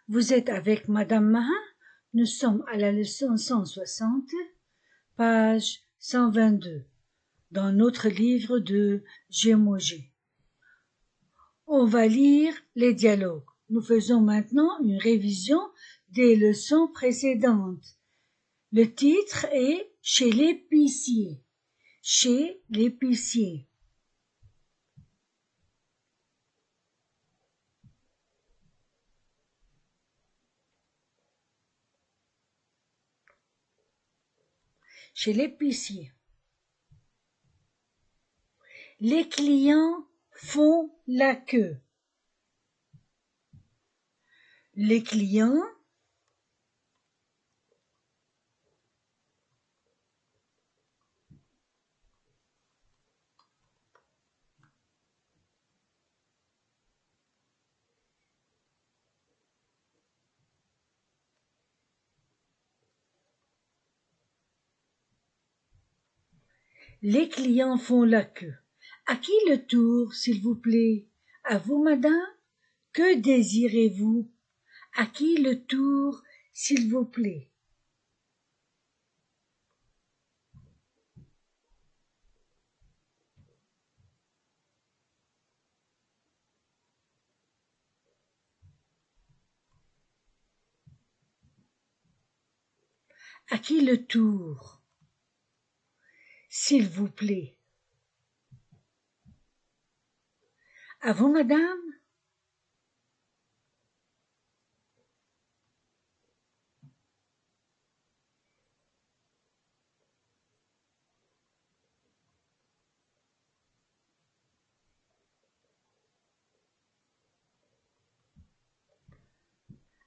Vous êtes avec Madame Mahin? Nous sommes à la leçon 160, page 122, dans notre livre de Gémogé. On va lire les dialogues. Nous faisons maintenant une révision des leçons précédentes. Le titre est « Chez l'épicier ». Chez l'épicier. Chez l'épicier. Les clients font la queue. Les clients Les clients font la queue. À qui le tour, s'il vous plaît? À vous, madame? Que désirez-vous? À qui le tour, s'il vous plaît? À qui le tour, s'il vous plaît? À vous, madame?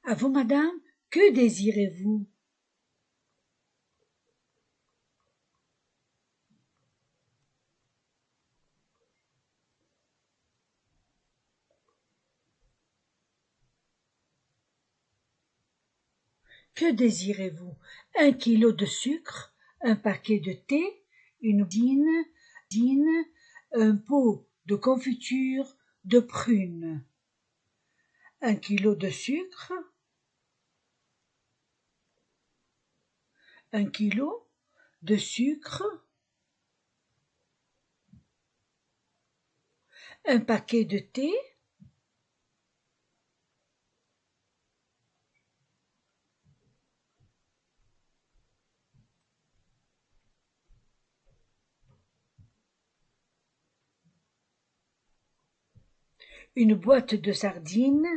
À vous, madame? Que désirez-vous? Que désirez-vous? 1 kilo de sucre, un paquet de thé, une dîne, un pot de confiture de prunes. 1 kilo de sucre, 1 kilo de sucre, un paquet de thé, une boîte de sardines,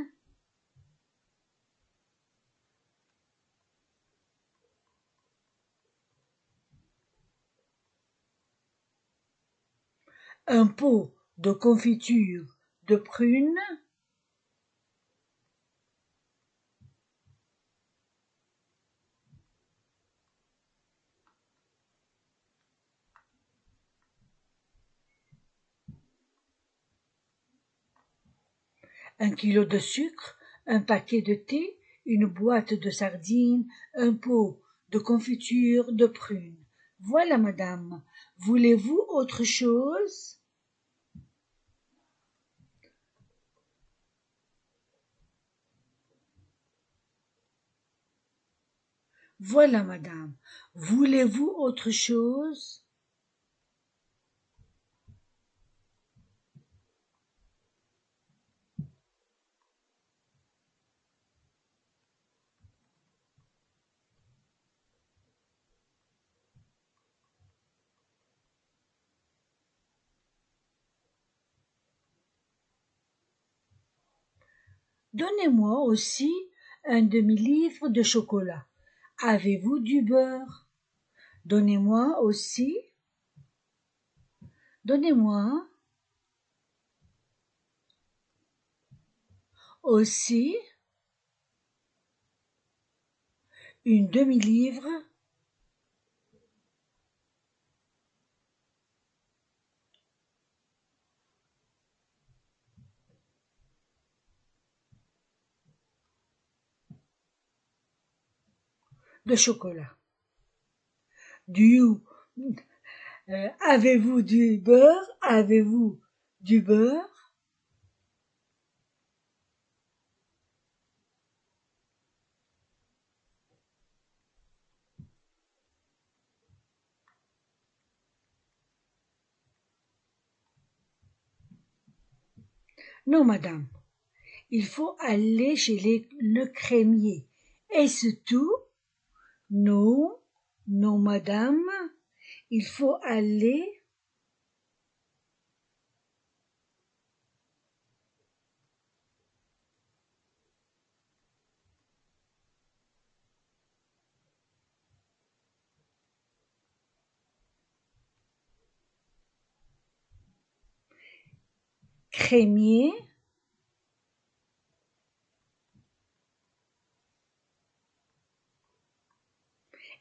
un pot de confiture de prunes, un kilo de sucre, un paquet de thé, une boîte de sardines, un pot de confiture de prunes. Voilà, madame. Voulez-vous autre chose? Voilà, madame. Voulez-vous autre chose? Donnez-moi aussi un demi-livre de chocolat. Avez-vous du beurre? Donnez-moi aussi une demi-livre de chocolat. Avez-vous du beurre? Avez-vous du beurre? Non, madame, il faut aller chez le crémier. Est-ce tout? Non, non, madame, il faut aller. Crémier.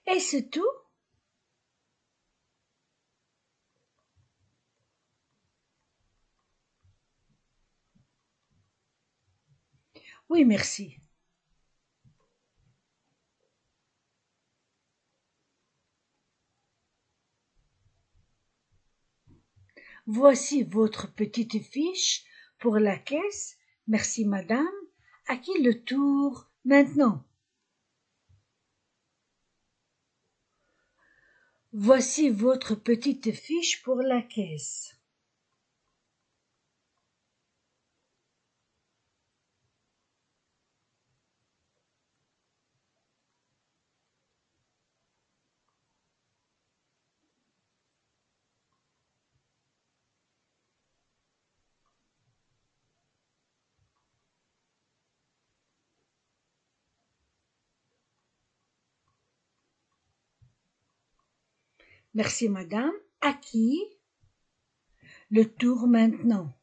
Est-ce tout? Oui, merci. Voici votre petite fiche pour la caisse. Merci, madame. À qui le tour maintenant? Voici votre petite fiche pour la caisse. Merci, madame. À qui le tour maintenant?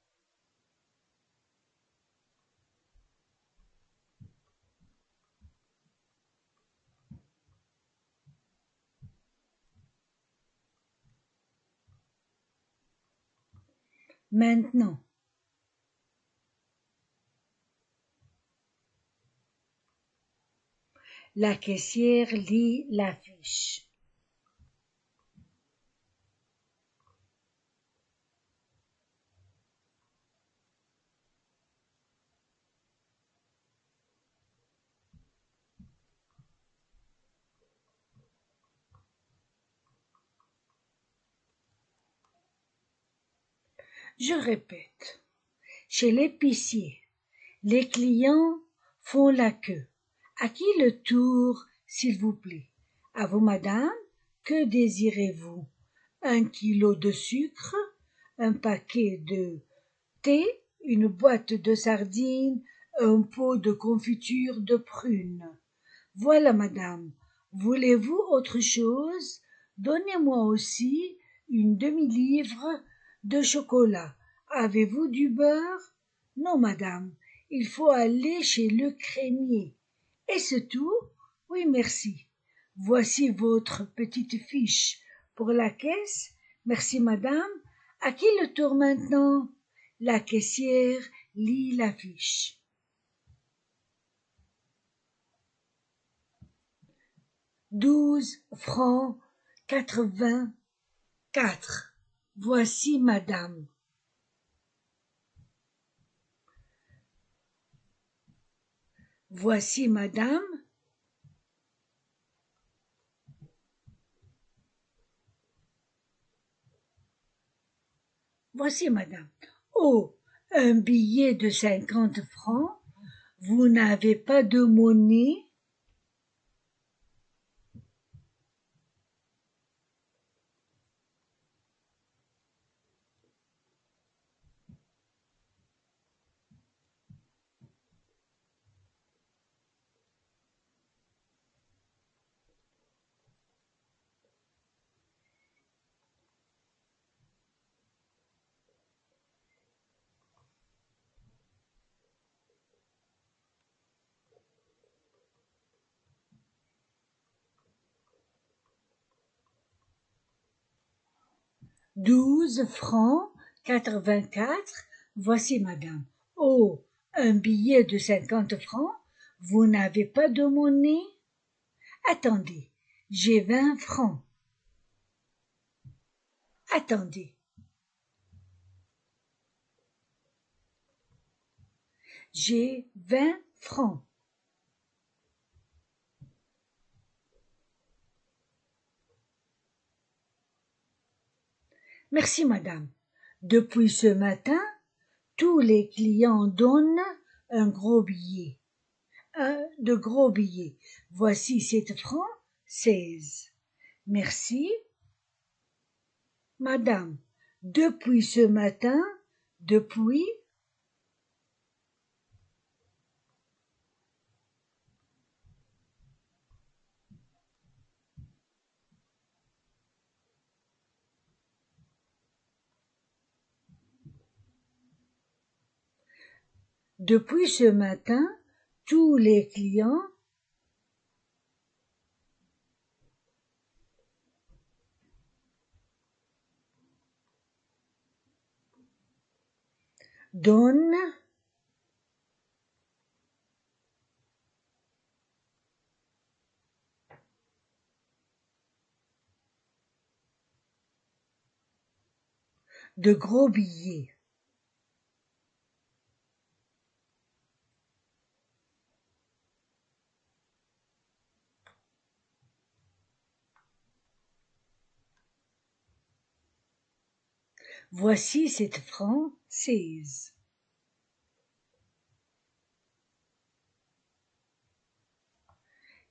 Maintenant. La caissière lit la fiche. Je répète. Chez l'épicier, les clients font la queue. À qui le tour, s'il vous plaît? À vous, madame. Que désirez-vous? 1 kilo de sucre, un paquet de thé, une boîte de sardines, un pot de confiture de prunes. Voilà, madame. Voulez-vous autre chose? Donnez-moi aussi une demi-livre de chocolat. Avez-vous du beurre? Non, madame. Il faut aller chez le crémier. Est-ce tout? Oui, merci. Voici votre petite fiche pour la caisse. Merci, madame. À qui le tour maintenant? La caissière lit la fiche. 12 francs 84. Voici, madame. Voici, madame. Voici, madame. Oh, un billet de 50 francs. Vous n'avez pas de monnaie? Douze francs 84. Voici, madame. Oh, un billet de 50 francs. Vous n'avez pas de monnaie? Attendez, j'ai 20 francs. Attendez, j'ai 20 francs. Merci, madame. Depuis ce matin, tous les clients donnent un gros billet. De gros billets. Voici 7 francs 16. Merci. Madame, depuis ce matin, depuis ce matin, tous les clients donnent de gros billets. Voici 7 francs 16.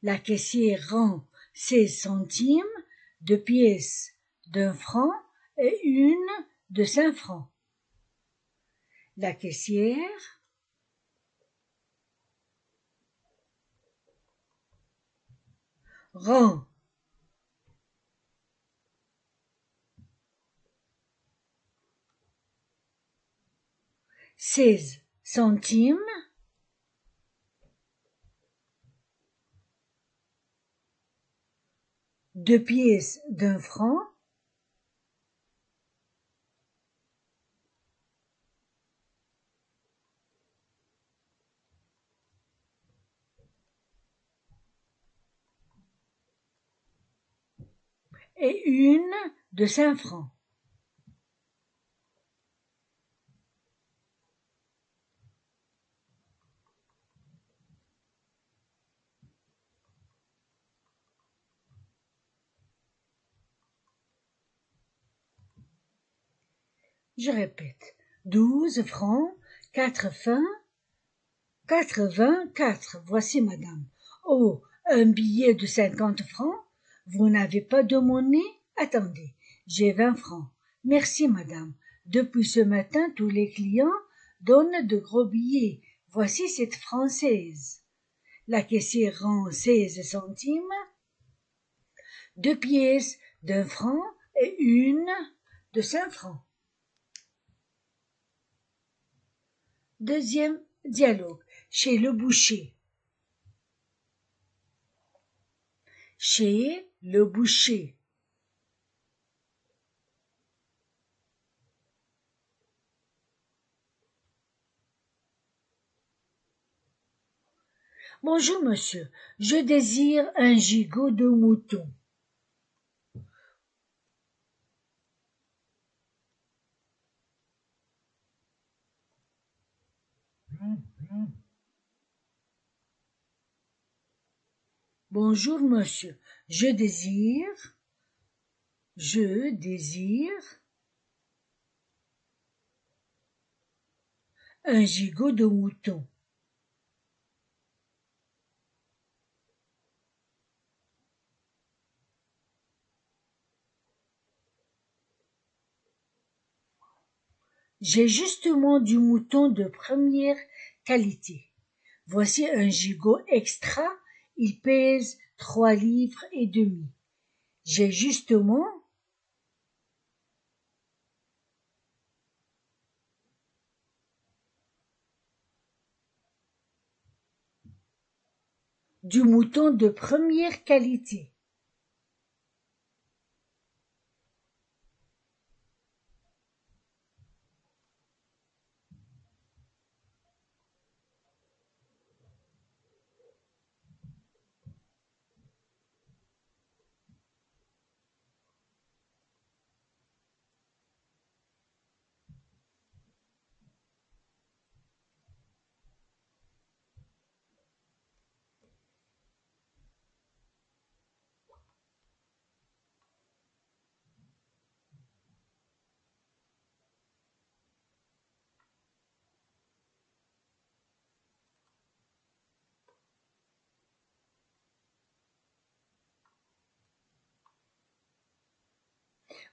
La caissière rend 16 centimes, 2 pièces d'1 franc et une de 5 francs. La caissière rend 16 centimes, 2 pièces d'1 franc et une de 5 francs. Je répète, 12 francs, 84. Voici madame. Oh, un billet de 50 francs? Vous n'avez pas de monnaie? Attendez, j'ai 20 francs. Merci madame. Depuis ce matin, tous les clients donnent de gros billets. Voici cette française. La caissière rend 16 centimes, 2 pièces d'1 franc et une de 5 francs. Deuxième dialogue. Chez le boucher. Chez le boucher. Bonjour monsieur, je désire un gigot de mouton. Bonjour monsieur, je désire un gigot de mouton. J'ai justement du mouton de première qualité. Voici un gigot extra, il pèse 3,5 livres. J'ai justement du mouton de première qualité.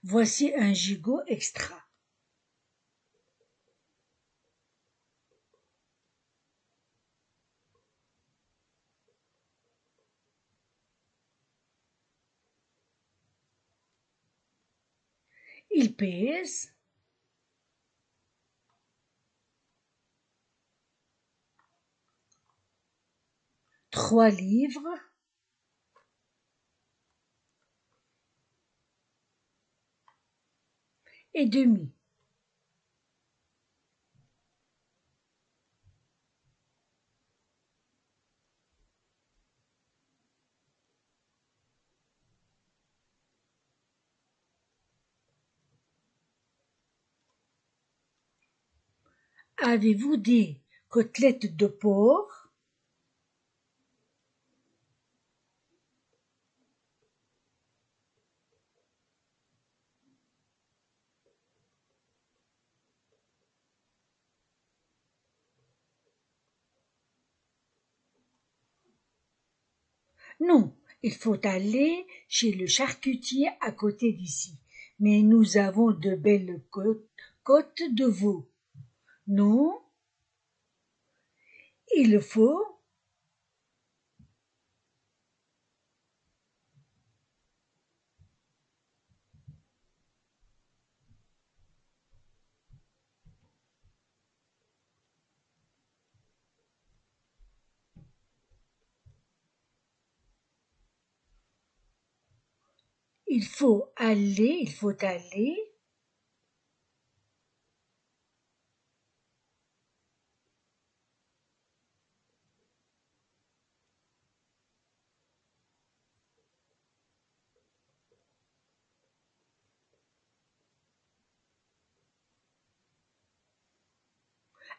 Voici un gigot extra. Il pèse 3 livres et demi. Avez-vous des côtelettes de porc? Non, il faut aller chez le charcutier à côté d'ici. Mais nous avons de belles côtes de veau. Non, il faut, il faut aller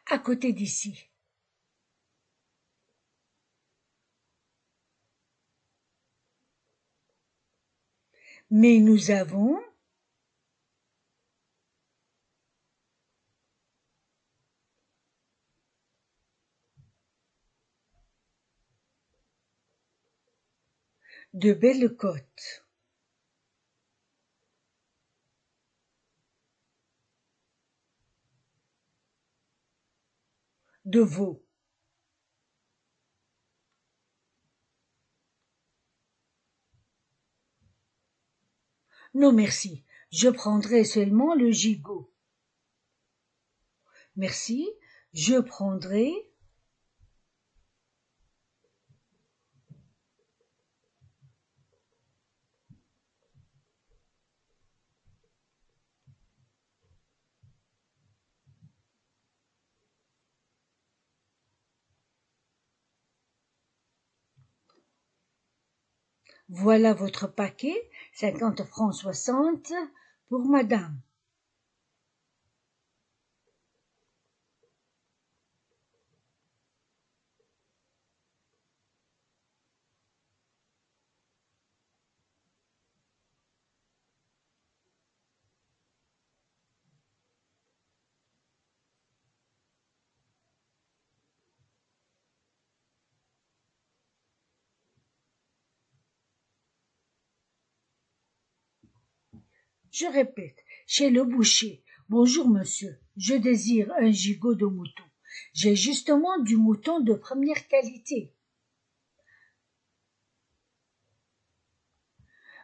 à côté d'ici. Mais nous avons de belles côtes de veau. Non merci, je prendrai seulement le gigot. Merci, je prendrai. Voilà votre paquet, 50 francs 60 pour madame. Je répète, chez le boucher. Bonjour monsieur, je désire un gigot de mouton. J'ai justement du mouton de première qualité.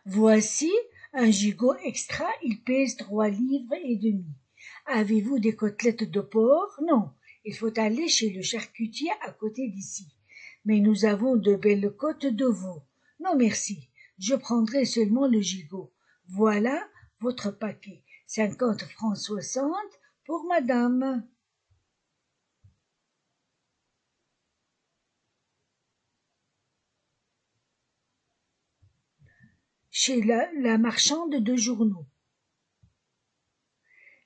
Voici un gigot extra, il pèse 3 livres et demi. Avez-vous des côtelettes de porc? Non, il faut aller chez le charcutier à côté d'ici. Mais nous avons de belles côtes de veau. Non merci, je prendrai seulement le gigot. Voilà votre paquet, 50 francs 60 pour madame. Chez la marchande de journaux.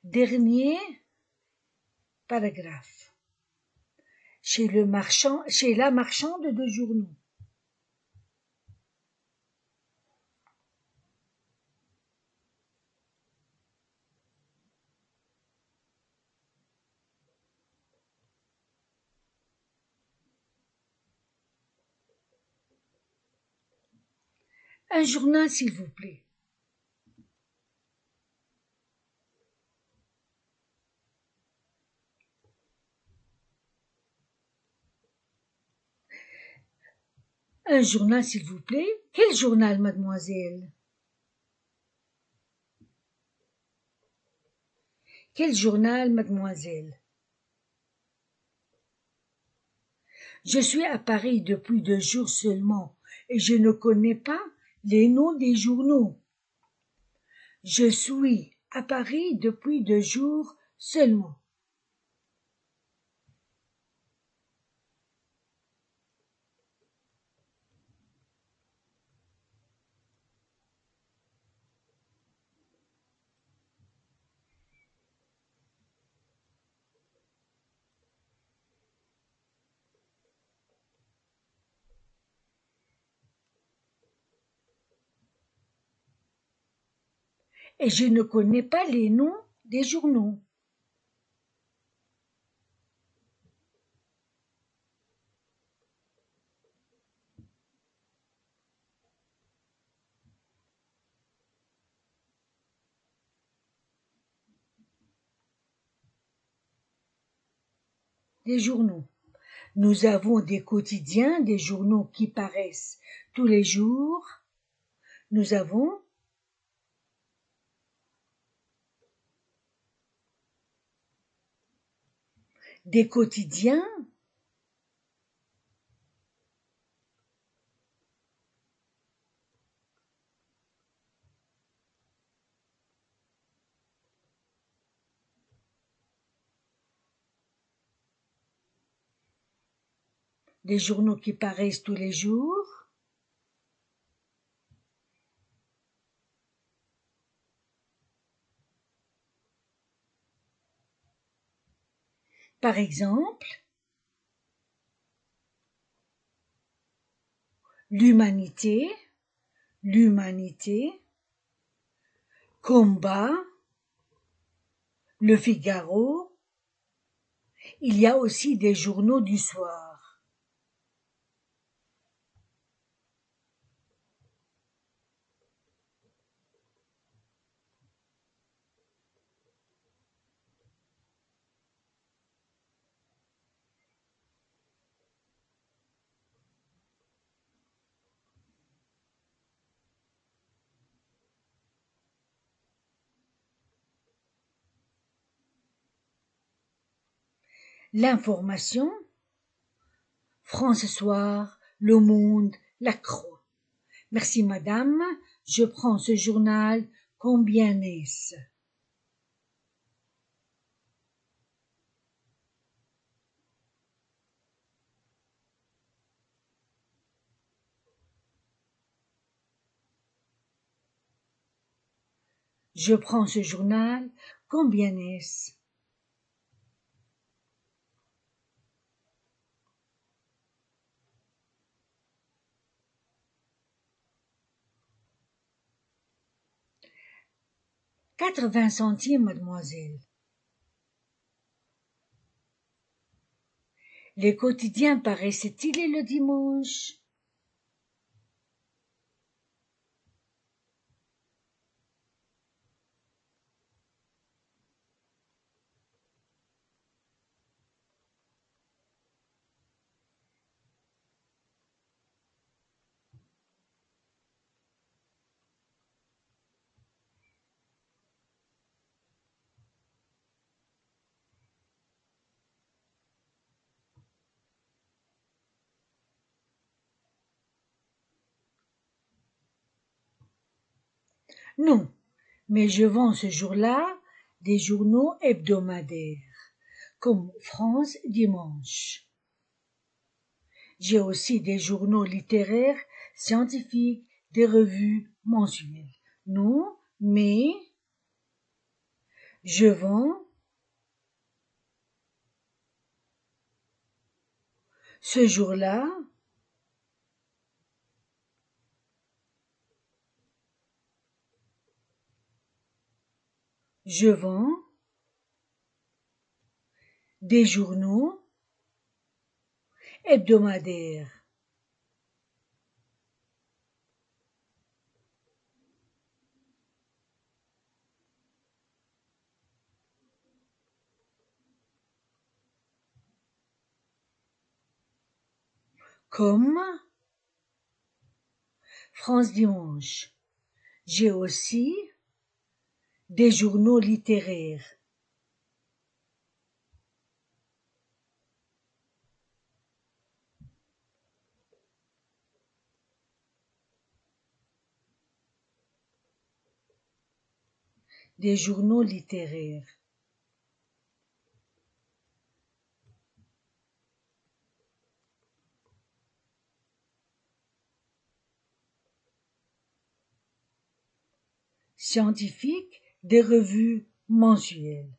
Dernier paragraphe. Chez la marchande de journaux. Un journal, s'il vous plaît. Un journal, s'il vous plaît. Quel journal, mademoiselle? Quel journal, mademoiselle? Je suis à Paris depuis 2 jours seulement et je ne connais pas les noms des journaux. Je suis à Paris depuis 2 jours seulement. Et je ne connais pas les noms des journaux. Des journaux. Nous avons des quotidiens, des journaux qui paraissent tous les jours. Nous avons des quotidiens, des journaux qui paraissent tous les jours. Par exemple, l'Humanité, l'Humanité, Combat, Le Figaro. Il y a aussi des journaux du soir. L'information, France Soir, Le Monde, La Croix. Merci madame, je prends ce journal, combien est-ce? Je prends ce journal, combien est-ce? $80, mademoiselle. Les quotidiens paraissent-ils le dimanche? Non, mais je vends ce jour-là des journaux hebdomadaires, comme France Dimanche. J'ai aussi des journaux littéraires, scientifiques, des revues mensuelles. Non, mais je vends ce jour-là je vends des journaux hebdomadaires, comme France Dimanche. J'ai aussi des journaux littéraires. Des journaux littéraires. Scientifiques, des revues mensuelles.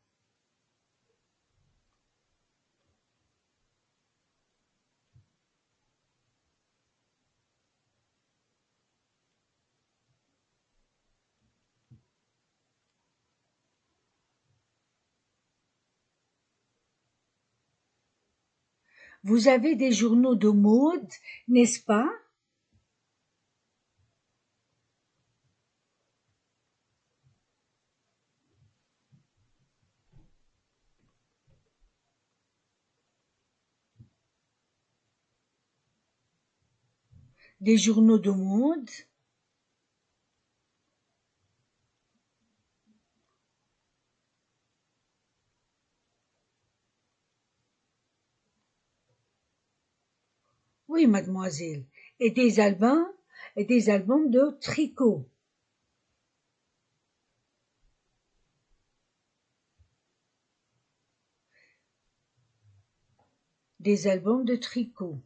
Vous avez des journaux de mode, n'est-ce pas? Des journaux de mode. Oui, mademoiselle. Et des albums de tricot. Des albums de tricot.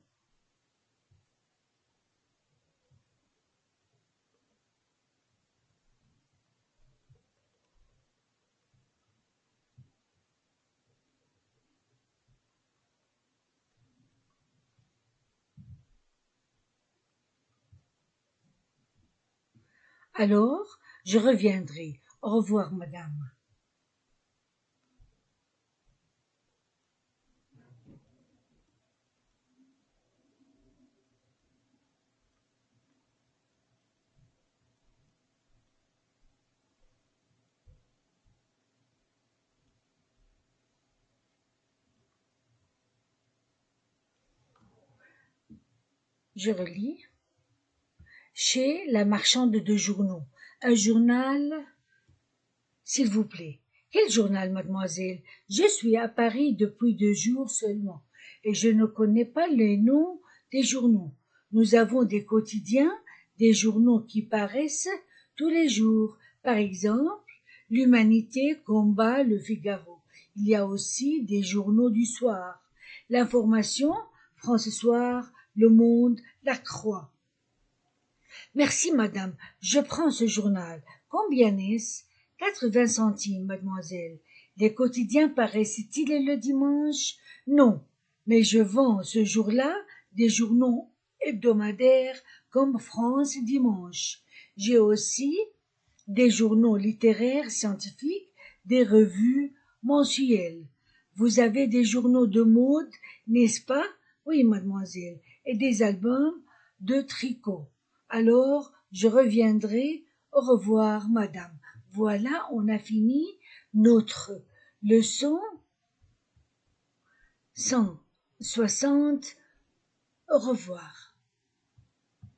Alors, je reviendrai. Au revoir, madame. Je relis. Chez la marchande de journaux. Un journal, s'il vous plaît. Quel journal, mademoiselle? Je suis à Paris depuis 2 jours seulement, et je ne connais pas les noms des journaux. Nous avons des quotidiens, des journaux qui paraissent tous les jours. Par exemple, l'Humanité, Combat, Le Figaro. Il y a aussi des journaux du soir. L'Information, France Soir, Le Monde, La Croix. Merci, madame. Je prends ce journal. Combien est-ce? 80 centimes, mademoiselle. Les quotidiens paraissent-ils le dimanche? Non. Mais je vends ce jour-là des journaux hebdomadaires comme France Dimanche. J'ai aussi des journaux littéraires, scientifiques, des revues mensuelles. Vous avez des journaux de mode, n'est-ce pas? Oui, mademoiselle. Et des albums de tricot. Alors, je reviendrai. Au revoir, madame. Voilà, on a fini notre leçon 160. Au revoir.